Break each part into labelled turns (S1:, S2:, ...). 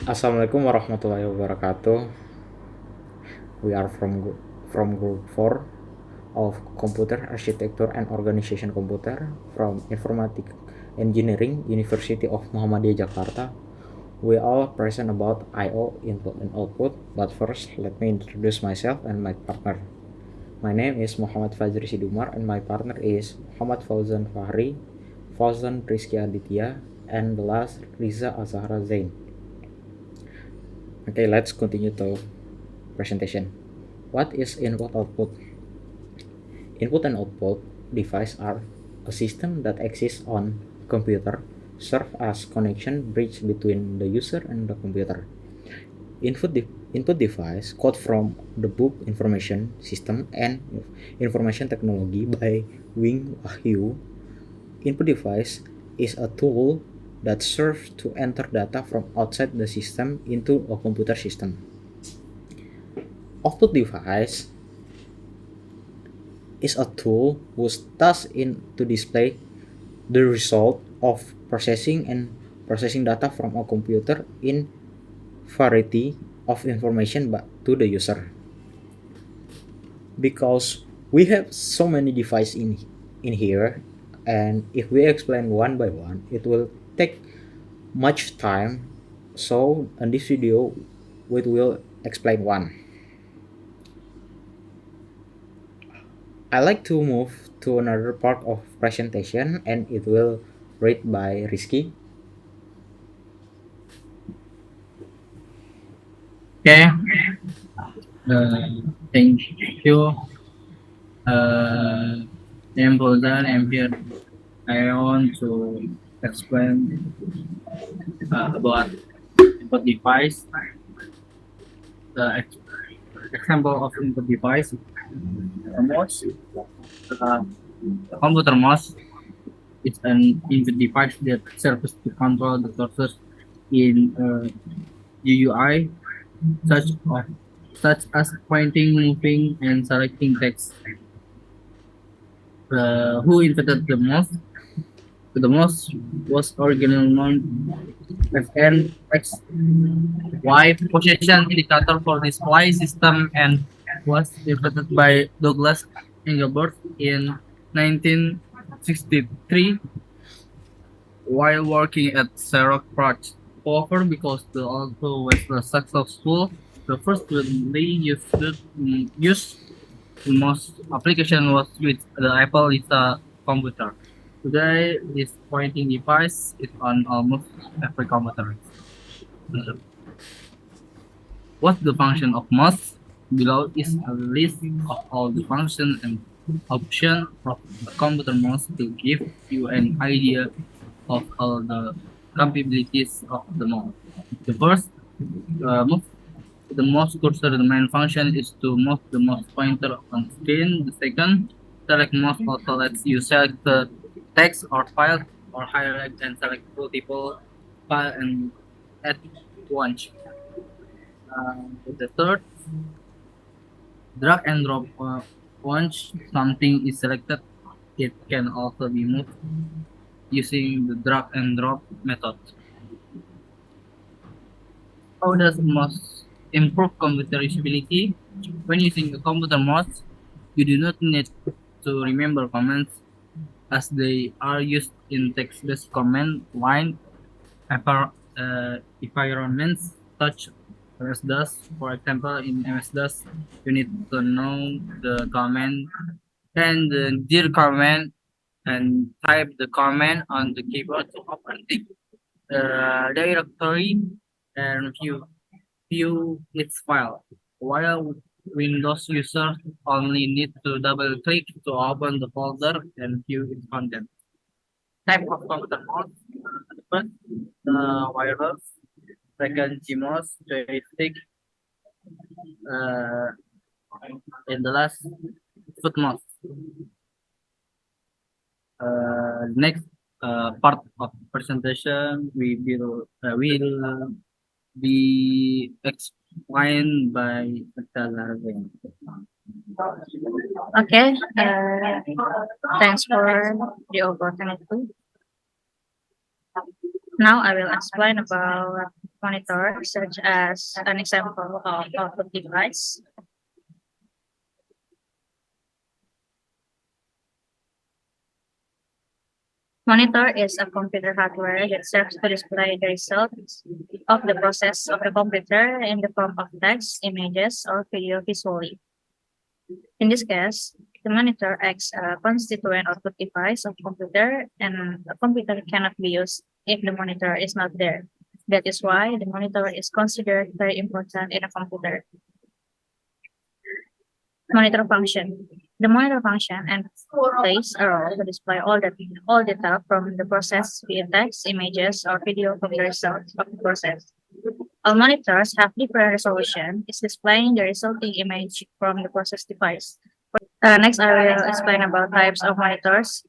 S1: Assalamualaikum warahmatullahi wabarakatuh. We are from Group 4 of Computer Architecture and Organization Computer from Informatic Engineering, University of Muhammadiyah Jakarta. We all present about I/O input and output, but first let me introduce myself and my partner. My name is Muhammad Fazri Sidi Umar and my partner is Muhammad Fauzan Fakhri, Fauzan Rizky Aditya, and the last Risa Azzahra Zein. Okay, let's continue to presentation. What is input output? Input and output device are a system that exists on computer, serve as connection bridge between the user and the computer. Input device quote from the book Information System and Information Technology by Wing Wahyu. Input device is a tool that serves to enter data from outside the system into a computer system. Output device is a tool whose task is to display the result of processing data from a computer in variety of information but to the user. Because we have so many devices in here, and if we explain one by one, it will take much time. So in this video, we will explain one. I like to move to another part of presentation, and it will read by Rizky.
S2: Okay, uh, thank you. Uh, I'm Fauzan. I'm here. I want to explain about input device. The example of input device, mouse. Uh, the computer mouse is an input device that serves to control the sources in GUI, such of such as pointing, moving, and selecting text. Who invented the mouse? The mouse was originally known as an XY position indicator for display system and was invented by Douglas Engelbart in 1963 while working at Xerox PARC. However, because the auto was successful, the first widely used most application was with the Apple Lisa computer. Today, this pointing device is on almost every computer. Uh, What's the function of mouse? Below is a list of all the functions and options of the computer mouse to give you an idea of all the capabilities of the mouse. The first, move the mouse cursor. The main function is to move the mouse pointer on screen. The second, select mouse also lets you select the text or file or highlight and select multiple file and at once. The third, drag and drop. Once something is selected, it can also be moved using the drag and drop method. How does mouse improve computer usability? When using a computer mouse, you do not need to remember commands as they are used in text-based command line environments such as MS-DOS. For example, in MS-DOS, you need to know the command and the dir command and type the command on the keyboard to open the directory and view its file. While Windows users only need to double click to open the folder and view its content. Type of computer mouse. First, the wireless. Second, GMOS, joystick. Uh, and the last, foot mouse. Next part of presentation will be explained by Azzahra.
S3: Okay, thanks for the opportunity. Now I will explain about monitor, such as an example of output device. Monitor is a computer hardware that serves to display the results of the process of the computer in the form of text, images, or video visually. In this case, the monitor acts a constituent output device of computer, and a computer cannot be used if the monitor is not there. That is why the monitor is considered very important in a computer. Monitor function. The monitor function and plays a role to display all data from the process via text, images, or video from the results of the process. All monitors have different resolution, is displaying the resulting image from the process device. Next, I will explain about types of monitors.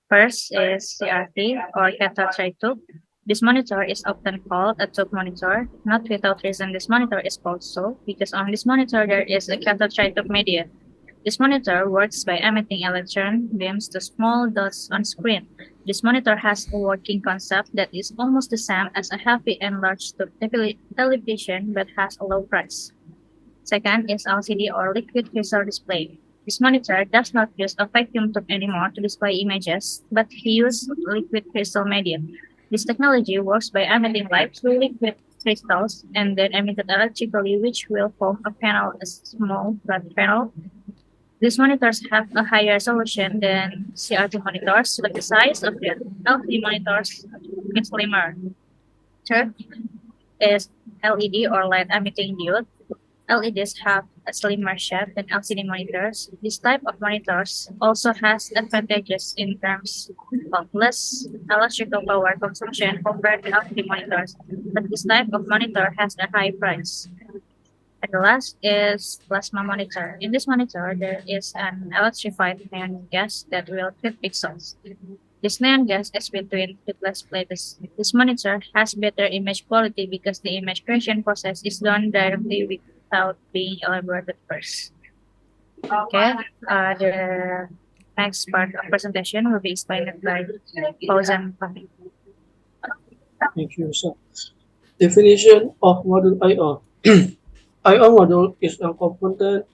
S3: First is CRT or cathode ray tube. This monitor is often called a tube monitor. Not without reason, this monitor is called so because on this monitor there is a cathode ray tube media. This monitor works by emitting electron beams to small dots on screen. This monitor has a working concept that is almost the same as a heavy and large tube television but has a low price. Second is LCD or liquid crystal display. This monitor does not use a vacuum tube anymore to display images, but uses liquid crystal medium. This technology works by emitting light through liquid crystals and then emitted electrically, which will form a panel, a small flat panel. These monitors have a higher resolution than CRT monitors, but the size of the LCD monitors is slimmer. Third is LED or light emitting diode. LEDs have a slimmer shape than LCD monitors. This type of monitors also has advantages in terms of less electrical power consumption compared to LCD monitors, but this type of monitor has a high price. And the last is plasma monitor. In this monitor, there is an electrified neon gas that will treat pixels. This neon gas is between less plates. This monitor has better image quality because the image creation process is done directly without being elaborated first. Okay, the next part of presentation will be explained by Fauzan.
S4: Thank you, sir. Definition of model I/O. I/O module is a component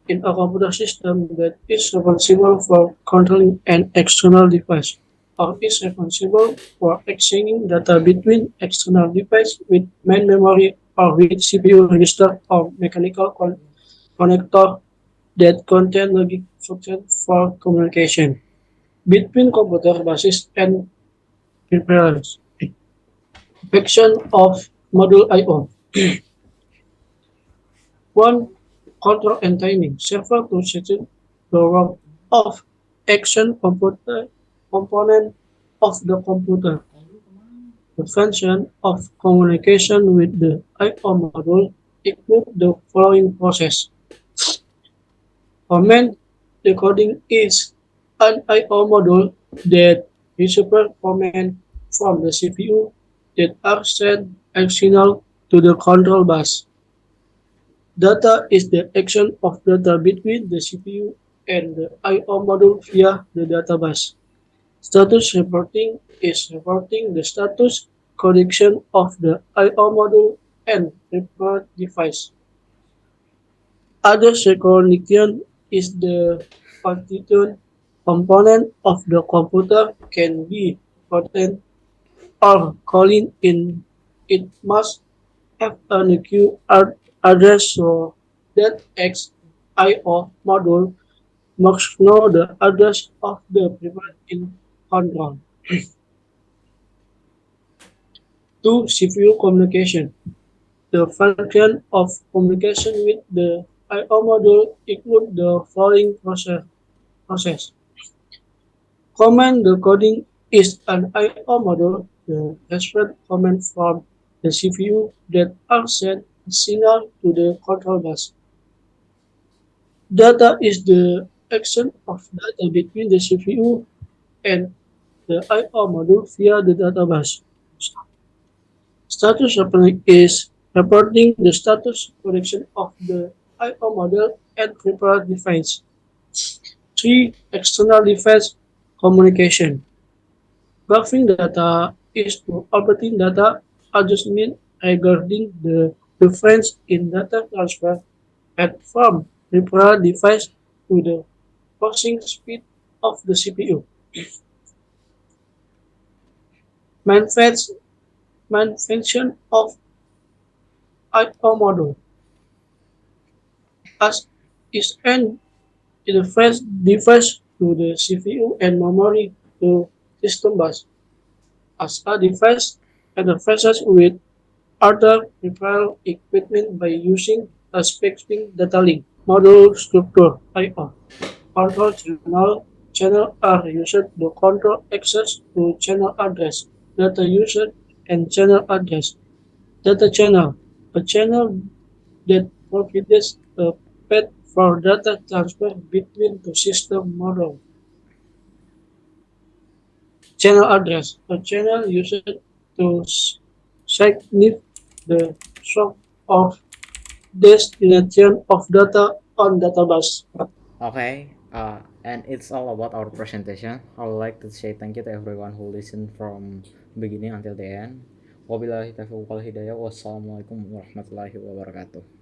S4: in a computer system that is responsible for controlling an external device or is responsible for exchanging data between external device with main memory or with CPU register or mechanical connector that contain logic function for communication between computer basis and peripherals. Action of module I/O. 1. Control and timing. Server to schedule the work of action component of the computer. The function of communication with the I/O module include the following process. Command decoding is an I/O module that receives command from the CPU that are sent as signal to the control bus. Data is the action of data between the CPU and the I/O module via the data bus. Status reporting is reporting the status connection of the I/O module and report device. Other recognition is the constituent component of the computer can be important or calling in. It must have an EQ address so that X I/O module must know the address of the preferred in control. 2. CPU communication. The function of communication with the I/O module include the following process. Command decoding is an I/O module. The expert command from the CPU that are sent signal to the control bus. Data is the action of data between the CPU and the I/O module via the data bus. Status reporting is reporting the status connection of the I/O module and prepared device. 3. External device communication. Buffering data is to obtain data adjustment regarding the difference in data transfer at from referral device to the processing speed of the CPU. Main, main function of IO module as is an interface device to the CPU and memory to system bus as a device interfaces with other peripheral equipment by using a specific data link module structure (IO). Control channel are used to control access to channel address, data usage, and channel address. Data channel, a channel that provides a path for data transfer between the system model. Channel address, a channel used to signify the source of destination of data on database.
S1: Okay, and it's all about our presentation. I would like to say thank you to everyone who listened from beginning until the end. Wabillahi taufiq wal hidayah. Wassalamualaikum warahmatullahi wabarakatuh.